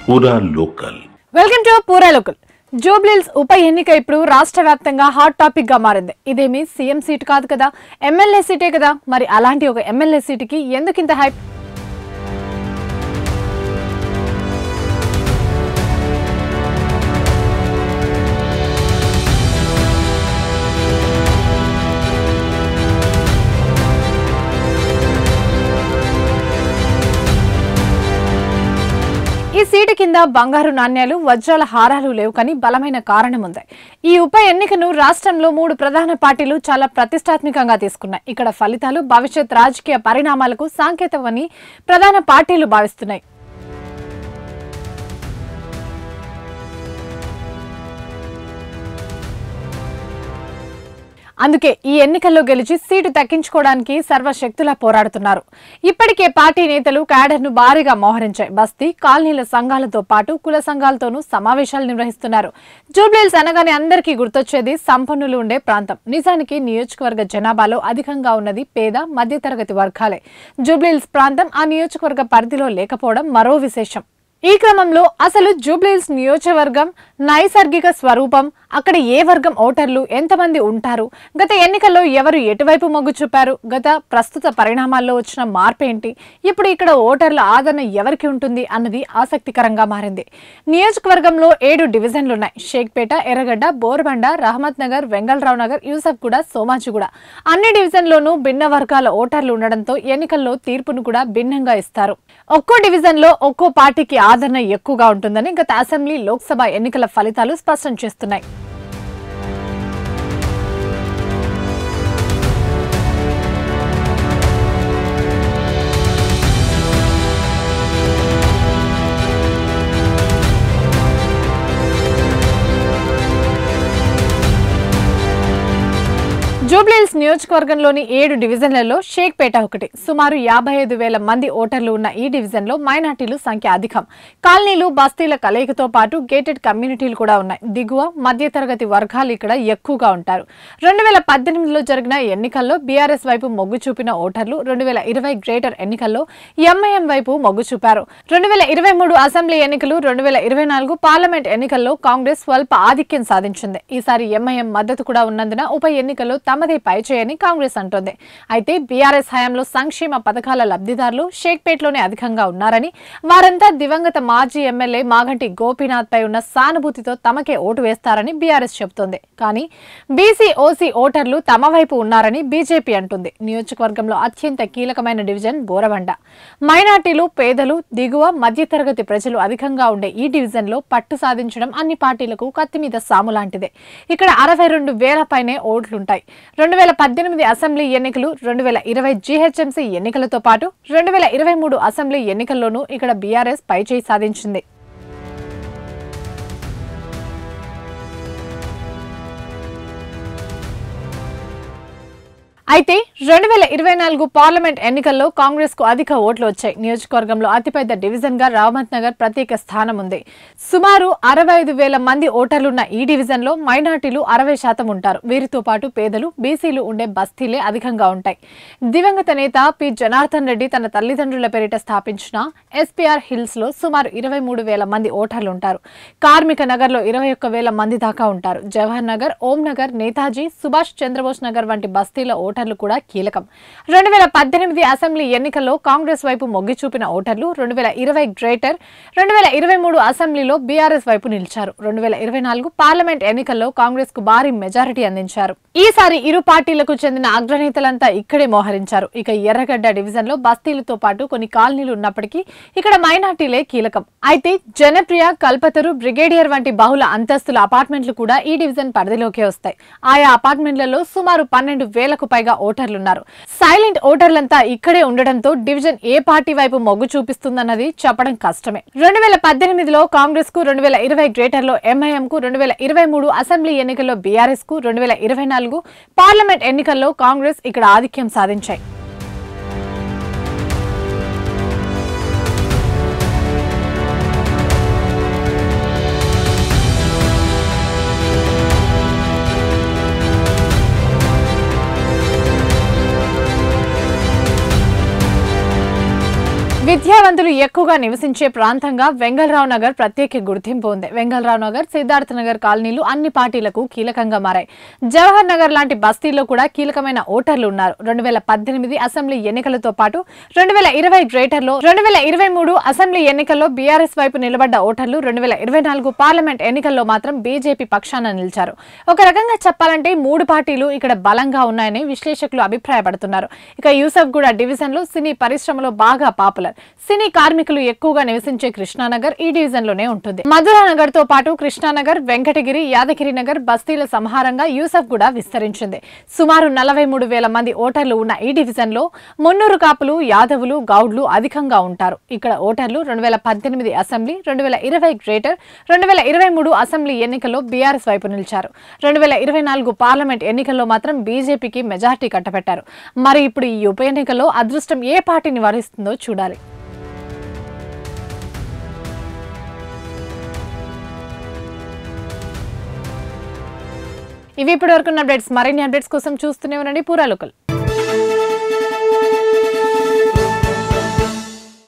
పూరా local. Welcome to పూరా local. Jubilee Hills ఉప ఎన్నిక ఇప్పుడు రాష్ట్ర వ్యాప్తంగా హాట్ టాపిక్ గా మారింది. ఇదేమి సీఎం సీట్ కాదు కదా, ఎమ్మెల్యే సీటే కదా. మరి అలాంటి ఒక ఎమ్మెల్యే సీటుకి ఎందుకు ఇంత హైప్? ఈ సీటు కింద బంగారు నాణ్యాలు, వజ్రాల హారాలు లేవు, కానీ బలమైన కారణం ఉంది. ఈ ఉప ఎన్నికను రాష్ట్రంలో 3 ప్రధాన పార్టీలు చాలా ప్రతిష్టాత్మకంగా తీసుకున్నాయి. ఇక్కడ ఫలితాలు భవిష్యత్ రాజకీయ పరిణామాలకు సంకేతమని ప్రధాన పార్టీలు భావిస్తున్నాయి. అందుకే ఈ ఎన్నికల్లో గెలిచి సీటు దక్కించుకోవడానికి సర్వశక్తులా పోరాడుతున్నారు. ఇప్పటికే పార్టీ నేతలు క్యాడర్ను భారీగా మోహరించాయి. బస్తీ, కాలనీల సంఘాలతో పాటు కుల సంఘాలతోనూ సమావేశాలు నిర్వహిస్తున్నారు. జూబ్లీహిల్స్ అనగానే అందరికీ గుర్తొచ్చేది సంపన్నులు ఉండే ప్రాంతం. నిజానికి నియోజకవర్గ జనాభాలో అధికంగా ఉన్నది పేద, మధ్యతరగతి వర్గాలే. జూబ్లీహిల్స్ ప్రాంతం ఆ నియోజకవర్గ పరిధిలో లేకపోవడం మరో విశేషం. ఈ క్రమంలో అసలు జూబ్లీహిల్స్ నియోజకవర్గం నైసర్గిక స్వరూపం, అక్కడ ఏ వర్గం ఓటర్లు ఎంతమంది ఉంటారు, గత ఎన్నికల్లో ఎవరు ఎటువైపు మొగ్గు చూపారు, ప్రస్తుత పరిణామాల్లో వచ్చిన మార్పేంటి, ఇప్పుడు ఇక్కడ ఓటర్ల ఆదరణ ఎవరికి ఉంటుంది అన్నది ఆసక్తికరంగా మారింది. నియోజకవర్గంలో 7 డివిజన్లున్నాయి. షేక్పేట, ఎర్రగడ్డ, బోర్బండ, రహమత్ నగర్, వెంగళరావు నగర్, యూసఫ్గూడ, సోమాజిగూడ అన్ని డివిజన్లోనూ భిన్న వర్గాల ఓటర్లు ఉండడంతో ఎన్నికల్లో తీర్పును కూడా భిన్నంగా ఇస్తారు. ఒక్కో డివిజన్లో ఒక్కో పార్టీకి ఆదరణ ఎక్కువగా ఉంటుందని గత అసెంబ్లీ, లోక్సభ ఎన్నికల ఫలితాలు స్పష్టం చేస్తున్నాయి. జూబ్లీహిల్స్ నియోజకవర్గంలోని 7 డివిజన్లలో షేక్పేట ఒకటి. సుమారు 55,000 మంది ఓటర్లు ఉన్న ఈ డివిజన్లో మైనార్టీలు సంఖ్య అధికం. కాలనీలు, బస్తీల కలయికతో పాటు గేటెడ్ కమ్యూనిటీలు కూడా ఉన్నాయి. దిగువ, మధ్యతరగతి వర్గాలు ఇక్కడ ఎక్కువగా ఉంటారు. 2018లో జరిగిన ఎన్నికల్లో బీఆర్ఎస్ వైపు మొగ్గు చూపిన ఓటర్లు 2020 గ్రేటర్ ఎన్నికల్లో ఎంఐఎం వైపు మొగ్గు చూపారు. 2023 అసెంబ్లీ ఎన్నికలు, 2024 పార్లమెంట్ ఎన్నికల్లో కాంగ్రెస్ స్వల్ప ఆధిక్యం సాధించింది. ఈసారి ఎంఐఎం మద్దతు కూడా ఉన్నందున ఉప ఎన్నికల్లో తమదే పైచేయని కాంగ్రెస్ అంటోంది. అయితే బీఆర్ఎస్ హయాంలో సంక్షేమ పథకాల లబ్ధిదారులు షేక్పేటలోనే అధికంగా ఉన్నారని, వారంతా దివంగత మాజీ ఎమ్మెల్యే మాగంటి గోపీనాథ్ పై ఉన్న సానుభూతితో తమకే ఓటు వేస్తారని బీఆర్ఎస్ చెబుతోంది. కానీ బీసీ, ఓసీ ఓటర్లు తమ వైపు ఉన్నారని బీజేపీ అంటుంది. నియోజకవర్గంలో అత్యంత కీలకమైన డివిజన్ బోరబండ. మైనార్టీలు, పేదలు, దిగువ, మధ్యతరగతి ప్రజలు అధికంగా ఉండే ఈ డివిజన్లో పట్టు సాధించడం అన్ని పార్టీలకు కత్తి మీద సాము లాంటిదే. ఇక్కడ 62,000 పైనే ఓట్లుంటాయి. 2018 అసెంబ్లీ ఎన్నికలు, 2020 జీహెచ్ఎంసీ ఎన్నికలతో పాటు 2023 అసెంబ్లీ ఎన్నికల్లోనూ ఇక్కడ బీఆర్ఎస్ పైచేయి సాధించింది. అయితే 2024 పార్లమెంట్ ఎన్నికల్లో కాంగ్రెస్ కు అధిక ఓట్లు వచ్చాయి. నియోజకవర్గంలో అతిపెద్ద డివిజన్ గా రహమత్ నగర్ ప్రత్యేక స్థానం ఉంది. సుమారు 65,000 మంది ఓటర్లున్న ఈ డివిజన్ లో మైనార్టీలు 60% ఉంటారు. వీరితో పాటు పేదలు, బీసీలు ఉండే బస్తీలే అధికంగా ఉంటాయి. దివంగత నేత పి జనార్దన్ రెడ్డి తన తల్లిదండ్రుల పేరిట స్థాపించిన ఎస్పీఆర్ హిల్స్ లో సుమారు 23,000 మంది ఓటర్లు ఉంటారు. కార్మిక నగర్ లో 21,000 మంది దాకా ఉంటారు. జవహర్ నగర్, ఓం నగర్, నేతాజీ, సుభాష్ చంద్రబోస్ నగర్ వంటి బస్తీల ఓటర్లు కూడా కీలకం. 2018 అసెంబ్లీ ఎన్నికల్లో కాంగ్రెస్ వైపు మొగ్గు చూపిన ఓటర్లు 2020 గ్రేటర్, 2023 అసెంబ్లీలో బీఆర్ఎస్ వైపు నిలిచారు. 2024 పార్లమెంట్ ఎన్నికల్లో కాంగ్రెస్ కు భారీ మెజారిటీ అందించారు. ఈసారి ఇరు పార్టీలకు చెందిన అగ్రనేతలంతా ఇక్కడే మోహరించారు. ఇక ఎర్రగడ్డ డివిజన్ లో బస్తీలతో పాటు కొన్ని కాలనీలు ఉన్నప్పటికీ ఇక్కడ మైనార్టీలే కీలకం. అయితే జనప్రియ, కల్పతరు, బ్రిగేడియర్ వంటి బహుళ అంతస్తుల అపార్ట్మెంట్లు కూడా ఈ డివిజన్ పరిధిలోకే వస్తాయి. ఆయా అపార్ట్మెంట్లలో సుమారు 12,000కు పైగా ఓటర్లున్నారు. సైలెంట్ ఓటర్లంతా ఇక్కడే ఉండడంతో డివిజన్ ఏ పార్టీ వైపు మొగ్గు చూపిస్తుందన్నది చెప్పడం కష్టమే. 2018లో కాంగ్రెస్ కు, 2020 గ్రేటర్ లో ఎంఐఎం కు, 2023 అసెంబ్లీ ఎన్నికల్లో బీఆర్ఎస్ కు, 2024 పార్లమెంట్ ఎన్నికల్లో కాంగ్రెస్ ఇక్కడ ఆధిక్యం సాధించాయి. విద్యావంతులు ఎక్కువగా నివసించే ప్రాంతంగా వెంగళరావు నగర్ ప్రత్యేక గుర్తింపు ఉంది. వెంగళరావు నగర్, సిద్ధార్థ నగర్ కాలనీలు అన్ని పార్టీలకు కీలకంగా మారాయి. జవహర్ నగర్ లాంటి బస్తీల్లో కూడా కీలకమైన ఓటర్లు ఉన్నారు. 2018 అసెంబ్లీ ఎన్నికలతో పాటు 2020 గ్రేటర్లో, 2023 అసెంబ్లీ ఎన్నికల్లో బీఆర్ఎస్ వైపు నిలబడ్డ ఓటర్లు 2024 పార్లమెంట్ ఎన్నికల్లో మాత్రం బీజేపీ పక్షాన నిలిచారు. ఒక రకంగా చెప్పాలంటే మూడు పార్టీలు ఇక్కడ బలంగా ఉన్నాయని విశ్లేషకులు అభిప్రాయపడుతున్నారు. ఇక యూసఫ్గూడ డివిజన్ లో సినీ పరిశ్రమలో బాగా పాపులర్. సినీ కార్మికులు ఎక్కువగా నివసించే కృష్ణానగర్ ఈ డివిజన్ లోనే ఉంటుంది. మధురానగర్ తో పాటు కృష్ణానగర్, వెంకటగిరి, యాదగిరి నగర్ బస్తీల సంహారంగా యూసఫ్గూడ విస్తరించింది. సుమారు 43,000 మంది ఓటర్లు ఉన్న ఈ డివిజన్ లో మున్నూరు కాపులు, యాదవులు, గౌడ్లు అధికంగా ఉంటారు. ఇక్కడ ఓటర్లు 2018 అసెంబ్లీ, 2020 గ్రేటర్, 2023 అసెంబ్లీ ఎన్నికల్లో బీఆర్ఎస్ వైపు నిలిచారు. 2024 పార్లమెంట్ ఎన్నికల్లో మాత్రం బీజేపీకి మెజార్టీ కట్టబెట్టారు. మరి ఇప్పుడు ఈ ఉప ఎన్నికల్లో అదృష్టం ఏ పార్టీని వరిస్తుందో చూడాలి. ఇవి ఇప్పటివరకు అప్డేట్స్. మరిన్ని అప్డేట్స్ కోసం చూస్తూనే ఉండండి పూరా లోకల్.